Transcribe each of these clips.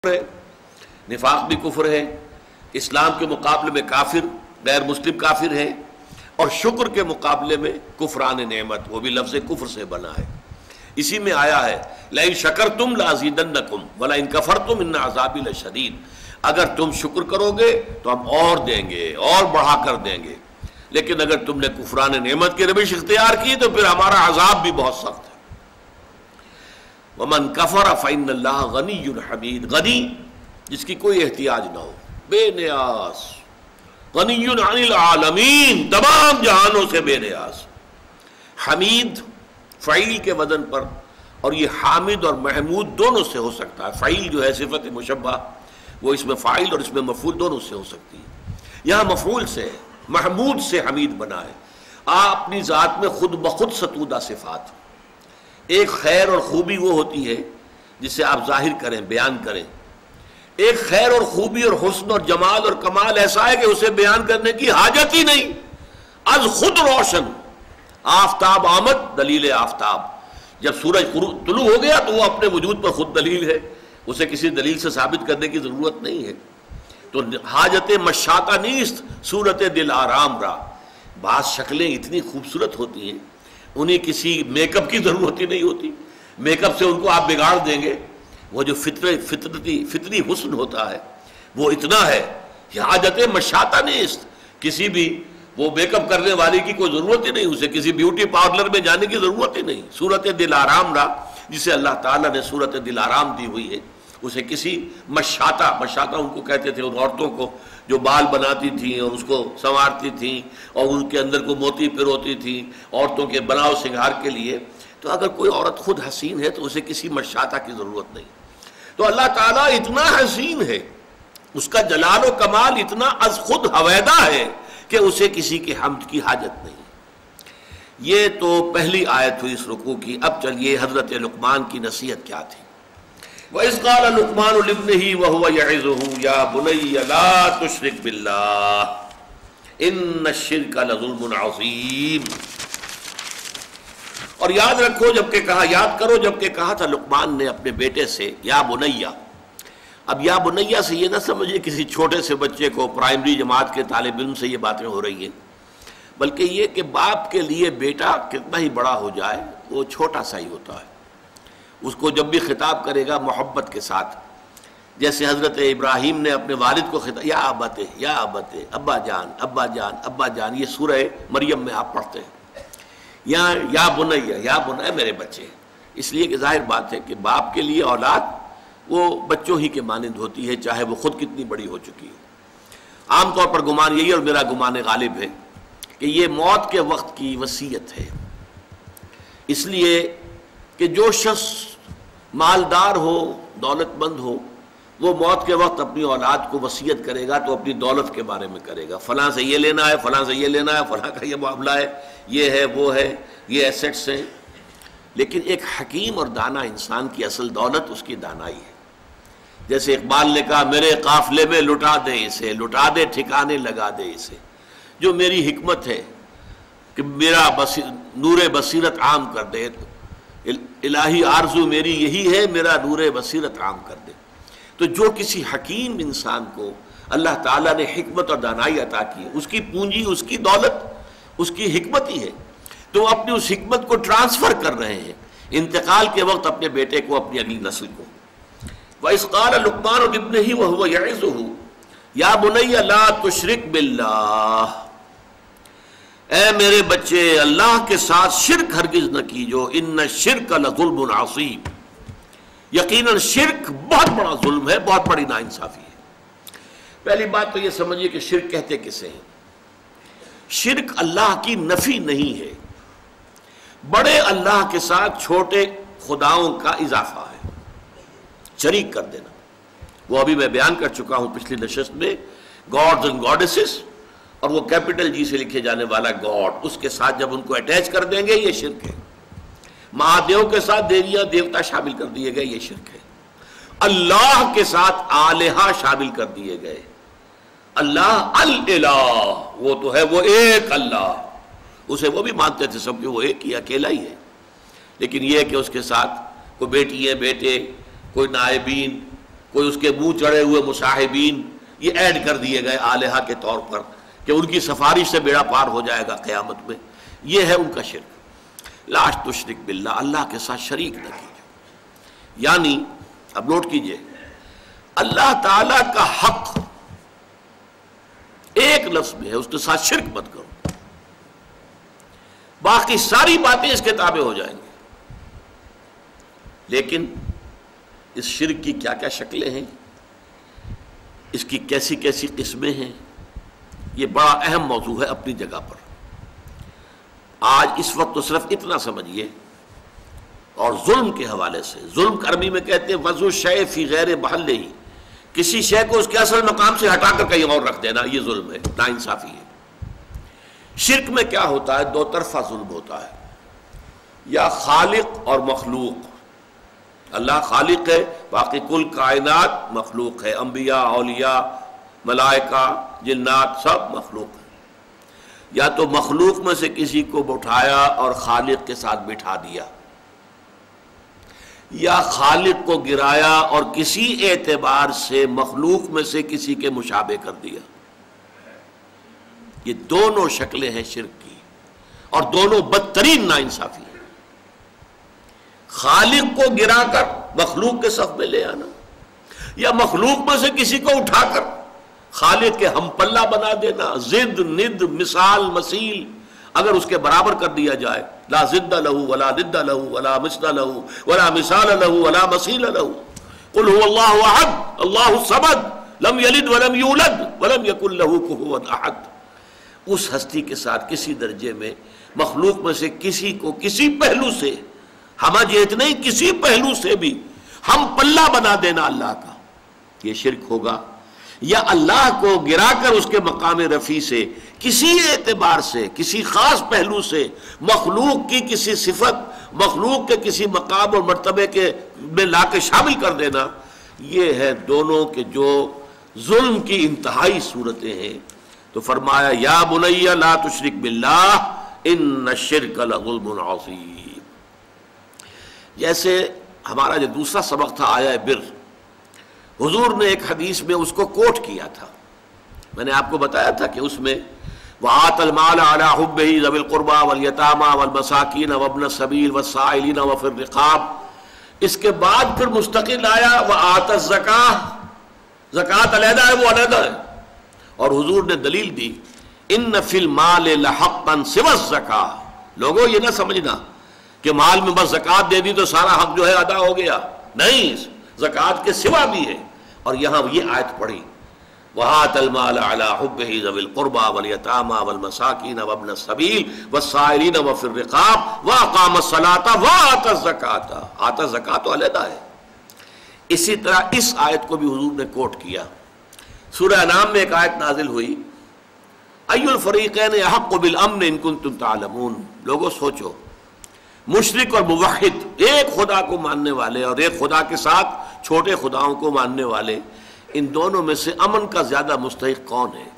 ہے، نفاق بھی کفر ہے، اسلام کے مقابلے میں کافر غیر مسلم کافر ہے، اور شکر کے مقابلے میں کفران نعمت، وہ بھی لفظ کفر سے بنا ہے۔ اسی میں آیا ہے لئن شکرتم لازیدنکم ولئن کفرتم ان عذابی لشدید، اگر تم شکر کرو گے تو ہم اور دیں گے، اور بڑھا کر دیں گے، لیکن اگر تم نے کفران نعمت کی روش اختیار کی تو پھر ہمارا عذاب بھی بہت سخت ہے۔ ومن کفر فإن اللہ غنی حمید، غنی جس کی کوئی احتیاج نہ ہو، بے نیاز، غنی عن العالمین، تمام جہانوں سے بے نیاز، حمید فعیل کے وزن پر، اور یہ حامد اور محمود دونوں سے ہو سکتا ہے۔ فعیل جو ہے صفت مشبہ، وہ اس میں فاعل اور اس میں مفعول دونوں سے ہو سکتی ہے، یہاں مفعول سے ہے، محمود سے حمید بنا ہے۔ آپ اپنی ذات میں خود بخود ستودہ صفات، ایک خیر اور خوبی وہ ہوتی ہے جسے آپ ظاہر کریں، بیان کریں، ایک خیر اور خوبی اور حسن اور جمال اور کمال ایسا ہے کہ اسے بیان کرنے کی حاجت ہی نہیں، از خود روشن۔ آفتاب آمد، دلیل آفتاب، جب سورج طلوع ہو گیا تو وہ اپنے وجود پر خود دلیل ہے، اسے کسی دلیل سے ثابت کرنے کی ضرورت نہیں ہے۔ تو حاجت مشاطہ نیست صورت دل آرام را، بعض شکلیں اتنی خوبصورت ہوتی ہیں انہیں کسی میک اپ کی ضرورت ہی نہیں ہوتی، میک اپ سے ان کو آپ بگاڑ دیں گے۔ وہ جو فطری حسن ہوتا ہے وہ اتنا ہے کہ حاجت مشاطہ نیست، کسی بھی وہ میک اپ کرنے والی کی کوئی ضرورت ہی نہیں، اسے کسی بیوٹی پارلر میں جانے کی ضرورت ہی نہیں۔ صورت دل آرام را، جسے اللہ تعالیٰ نے صورت دل آرام دی ہوئی ہے، اسے کسی مشاطہ ان کو کہتے تھے ان عورتوں کو جو بال بناتی تھیں اور اس کو سنوارتی تھیں اور ان کے اندر کو موتی پروتی تھیں عورتوں کے بناؤ سنگھار کے لیے، تو اگر کوئی عورت خود حسین ہے تو اسے کسی مشاطہ کی ضرورت نہیں۔ تو اللہ تعالیٰ اتنا حسین ہے، اس کا جلال و کمال اتنا از خود ہویدہ ہے کہ اسے کسی کے حمد کی حاجت نہیں۔ یہ تو پہلی آیت ہوئی اس رکوع کی۔ اب چلیے حضرت لقمان کی نصیحت کیا تھی۔ وَإِذْ قَالَ لُقْمَانُ لِابْنِهِ وَهُوَ يَعِظُهُ يَا بُنَيَّ لَا تُشْرِكْ بِاللَّهِ إِنَّ الشِّرْكَ لَظُلْمٌ عَظِيمٌ۔ اور یاد رکھو جبکہ کہا، یاد کرو جبکہ کہا تھا لقمان نے اپنے بیٹے سے یا بنیہ۔ اب یا بنیہ سے یہ نہ سمجھے کسی چھوٹے سے بچے کو، پرائمری جماعت کے طالب علم سے یہ باتیں ہو رہی ہیں، بلکہ یہ کہ باپ کے لیے بیٹا کتنا ہی بڑا ہو جائے وہ چھوٹا سا ہی ہوتا ہے۔ اس کو جب بھی خطاب کرے گا محبت کے ساتھ، جیسے حضرت ابراہیم نے اپنے والد کو خطاب، یا ابت، یا ابت، ابا جان، ابا جان، ابا جان، یہ سورہ مریم میں آپ پڑھتے ہیں، یا بنیہ، یا بنیہ میرے بچے، اس لیے کہ ظاہر بات ہے کہ باپ کے لیے اولاد وہ بچوں ہی کے مانند ہوتی ہے، چاہے وہ خود کتنی بڑی ہو چکی ہو۔ عام طور پر گمان یہی، اور میرا گمان غالب ہے، کہ یہ موت کے وقت کی وصیت ہے، اس لیے کہ جو شخص مالدار ہو، دولت مند ہو، وہ موت کے وقت اپنی اولاد کو وصیت کرے گا تو اپنی دولت کے بارے میں کرے گا، فلاں سے یہ لینا ہے، فلاں سے یہ لینا ہے، فلاں کا یہ معاملہ ہے، یہ ہے، وہ ہے، یہ ایسٹس ہیں۔ لیکن ایک حکیم اور دانا انسان کی اصل دولت اس کی دانائی ہے۔ جیسے اقبال نے کہا، میرے قافلے میں لٹا دے اسے، لٹا دے ٹھکانے لگا دے اسے، جو میری حکمت ہے کہ میرا نور بصیرت عام کر دے، الہی آرزو میری یہی ہے، میرا نور بصیرت عام کر دے۔ تو جو کسی حکیم انسان کو اللہ تعالیٰ نے حکمت اور دانائی عطا کی ہے، اس کی پونجی، اس کی دولت، اس کی حکمت ہی ہے، تو وہ اپنی اس حکمت کو ٹرانسفر کر رہے ہیں انتقال کے وقت اپنے بیٹے کو، اپنی اگلی نسل کو۔ وَإِذْ قَالَ لُقْمَانُ لِابْنِهِ وَهُوَ يَعِظُهُ يَا بُنَيَّ لَا تُشْرِكْ بِاللَّهِ، اے میرے بچے اللہ کے ساتھ شرک ہرگز نہ کیجو، ان الشرک لظلم عظیم، یقیناً شرک بہت بڑا ظلم ہے، بہت بڑی ناانصافی ہے۔ پہلی بات تو یہ سمجھیے کہ شرک کہتے کسے ہیں؟ شرک اللہ کی نفی نہیں ہے، بڑے اللہ کے ساتھ چھوٹے خداؤں کا اضافہ ہے، شریک کر دینا۔ وہ ابھی میں بیان کر چکا ہوں پچھلی نشست میں، گاڈز اینڈ گاڈیسز، اور وہ کیپٹل جی سے لکھے جانے والا گاڈ، اس کے ساتھ جب ان کو اٹیچ کر دیں گے یہ شرک ہے۔ مہادیو کے ساتھ دیویاں دیوتا شامل کر دیے گئے، یہ شرک ہے۔ اللہ کے ساتھ آلہہ شامل کر دیے گئے، اللہ الالہ، وہ تو ہے وہ ایک اللہ، اسے وہ بھی مانتے تھے سب کہ وہ ایک ہی اکیلا ہی ہے، لیکن یہ کہ اس کے ساتھ کوئی بیٹی ہے، بیٹے، کوئی نائبین، کوئی اس کے منہ چڑھے ہوئے مصاحبین یہ ایڈ کر دیے گئے الہا کے طور پر کہ ان کی سفارش سے بیڑا پار ہو جائے گا قیامت میں. یہ ہے ان کا شرک. لا تشرک باللہ، اللہ کے ساتھ شریک نہ کیجیے. یعنی اب نوٹ کیجئے، اللہ تعالی کا حق ایک لفظ میں ہے، اس کے ساتھ شرک مت کرو، باقی ساری باتیں اس کے تابع ہو جائیں گی. لیکن اس شرک کی کیا کیا شکلیں ہیں، اس کی کیسی کیسی قسمیں ہیں، یہ بڑا اہم موضوع ہے اپنی جگہ پر. آج اس وقت تو صرف اتنا سمجھیے. اور ظلم کے حوالے سے، ظلم عربی میں کہتے ہیں وضع الشیء فی غیر محلہ، کسی شے کو اس کے اصل مقام سے ہٹا کر کہیں اور رکھ دینا، یہ ظلم ہے، ناانصافی ہے. شرک میں کیا ہوتا ہے؟ دو طرفہ ظلم ہوتا ہے، یا خالق اور مخلوق. اللہ خالق ہے، باقی کل کائنات مخلوق ہے، انبیاء، اولیاء، ملائکہ، جنات سب مخلوق ہیں. یا تو مخلوق میں سے کسی کو اٹھایا اور خالق کے ساتھ بٹھا دیا، یا خالق کو گرایا اور کسی اعتبار سے مخلوق میں سے کسی کے مشابہ کر دیا. یہ دونوں شکلیں ہیں شرک کی، اور دونوں بدترین ناانصافی ہیں. خالق کو گرا کر مخلوق کے صف میں لے آنا، یا مخلوق میں سے کسی کو اٹھا کر خالق کے ہم پلہ بنا دینا. ضد، ند، مثال، مثیل اگر اس کے برابر کر دیا جائے، لا ضد لہ ولا ند لہ ولا مثل لہ ولا مثال لہ ولا مثیل لہ. قل هو اللہ احد اللہ الصمد لم یلد ولم یولد ولم یکن لہ کفوا احد. اس ہستی کے ساتھ کسی درجے میں مخلوق میں سے کسی کو کسی پہلو سے، ہمہ جہت نہیں، کسی پہلو سے بھی ہم پلہ بنا دینا اللہ کا، یہ شرک ہوگا. یا اللہ کو گرا کر اس کے مقام رفیع سے کسی اعتبار سے، کسی خاص پہلو سے مخلوق کی کسی صفت، مخلوق کے کسی مقام اور مرتبے کے میں لا کے شامل کر دینا. یہ ہے دونوں کے جو ظلم کی انتہائی صورتیں ہیں. تو فرمایا یا بنی لا تشرک باللہ ان الشرک لظلم عظیم. جیسے ہمارا جو دوسرا سبق تھا آیا بر، حضور نے ایک حدیث میں اس کو کوٹ کیا تھا. میں نے آپ کو بتایا تھا کہ اس میں وَآتَ الْمَالَ عَلَىٰ حُبِّهِ ذَوِي الْقُرْبَىٰ وَالْيَتَامَىٰ وَالْمَسَاكِينَ وَابْنَ السَّبِيلِ وَالسَّائِلِينَ وَفِي الرِّقَابِ. اس کے بعد پھر مستقل آیا وَآتَ الزَّكَاةَ، زکوٰۃ علیحدہ ہے، وہ علیحدہ ہے. اور حضور نے دلیل دی ان فی المال لحقا سوى الزکاة. لوگوں یہ نہ سمجھنا کہ مال میں بس زکوٰۃ دے دی تو سارا حق جو ہے ادا ہو گیا، نہیں، زکوٰۃ کے سوا بھی ہے. اور یہاں یہ آیت پڑھی وَآتَ الْمَالَ عَلَىٰ حُبِّهِ ذَوِي الْقُرْبَىٰ وَالْيَتَامَىٰ وَالْمَسَاكِينَ وَابْنَ السَّبِيلِ وَالسَّائِلِينَ وَفِي الرِّقَابِ وَأَقَامَ الصَّلَاةَ وَآتَى الزَّكَاةَ. آتا زکوٰۃ تو علیحدہ ہے. اسی طرح اس آیت کو بھی حضور نے کوٹ کیا. سورہ انعام میں ایک آیت نازل ہوئی اَيُّ الْفَرِيقَيْنِ أَحَقُّ بِالْأَمْنِ إِن كُنتُمْ تَعْلَمُونَ. لوگوں سوچو، مشرک اور موحد، ایک خدا کو ماننے والے اور ایک خدا کے ساتھ چھوٹے خداؤں کو ماننے والے، ان دونوں میں سے امن کا زیادہ مستحق کون ہے؟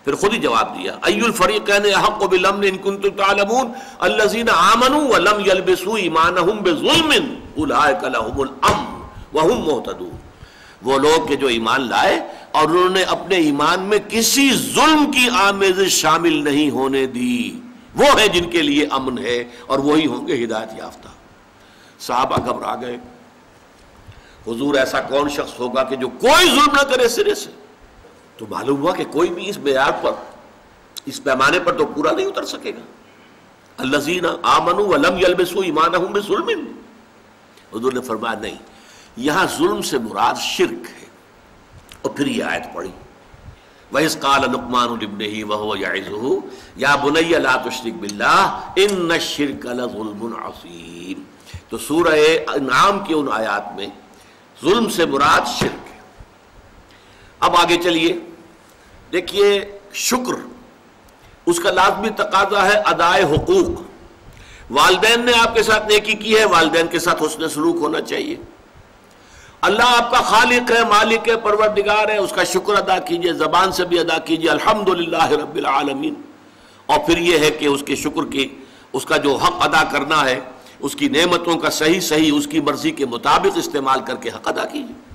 پھر خود ہی جواب دیا اَيُّ الْفَرِيقَيْنِ أَحَقُّ بِالْأَمْنِ إِن كُنتُمْ تَعْلَمُونَ الَّذِينَ آمَنُوا وَلَمْ يَلْبِسُوا إِيمَانَهُمْ بِظُلْمٍ أُولَٰئِكَ لَهُمُ الْأَمْنُ وَهُمْ مُهْتَدُونَ. وہ لوگ کہ جو ایمان لائے اور انہوں نے اپنے ایمان میں کسی ظلم کی آمیزش شامل نہیں ہونے دی، وہ ہے جن کے لیے امن ہے اور وہی ہوں گے ہدایت یافتہ. صحابہ گھبرا گئے، حضور ایسا کون شخص ہوگا کہ جو کوئی ظلم نہ کرے سرے سے؟ تو معلوم ہوا کہ کوئی بھی اس معیار پر، اس پیمانے پر تو پورا نہیں اتر سکے گا. الذین آمنوا ولم یلبسوا ایمانہم بظلم. حضور نے فرمایا نہیں، یہاں ظلم سے مراد شرک ہے. اور پھر یہ آیت پڑھی وَإِذْ قَالَ لُقْمَانُ لِابْنِهِ وَهُوَ يَعِظُهُ يَا بُنَيَّ لَا تُشْرِكْ بِاللَّهِ إِنَّ الشِّرْكَ لَظُلْمٌ عَظِيمٌ. تو سورہ انعام کی ان آیات میں ظلم سے مراد شرک ہے. اب آگے چلیے، دیکھیے شکر، اس کا لازمی تقاضا ہے ادائے حقوق. والدین نے آپ کے ساتھ نیکی کی ہے، والدین کے ساتھ حسن سلوک ہونا چاہیے. اللہ آپ کا خالق ہے، مالک ہے، پروردگار ہے، اس کا شکر ادا کیجئے، زبان سے بھی ادا کیجئے الحمدللہ رب العالمین. اور پھر یہ ہے کہ اس کے شکر کی، اس کا جو حق ادا کرنا ہے، اس کی نعمتوں کا صحیح اس کی مرضی کے مطابق استعمال کر کے حق ادا کیجئے.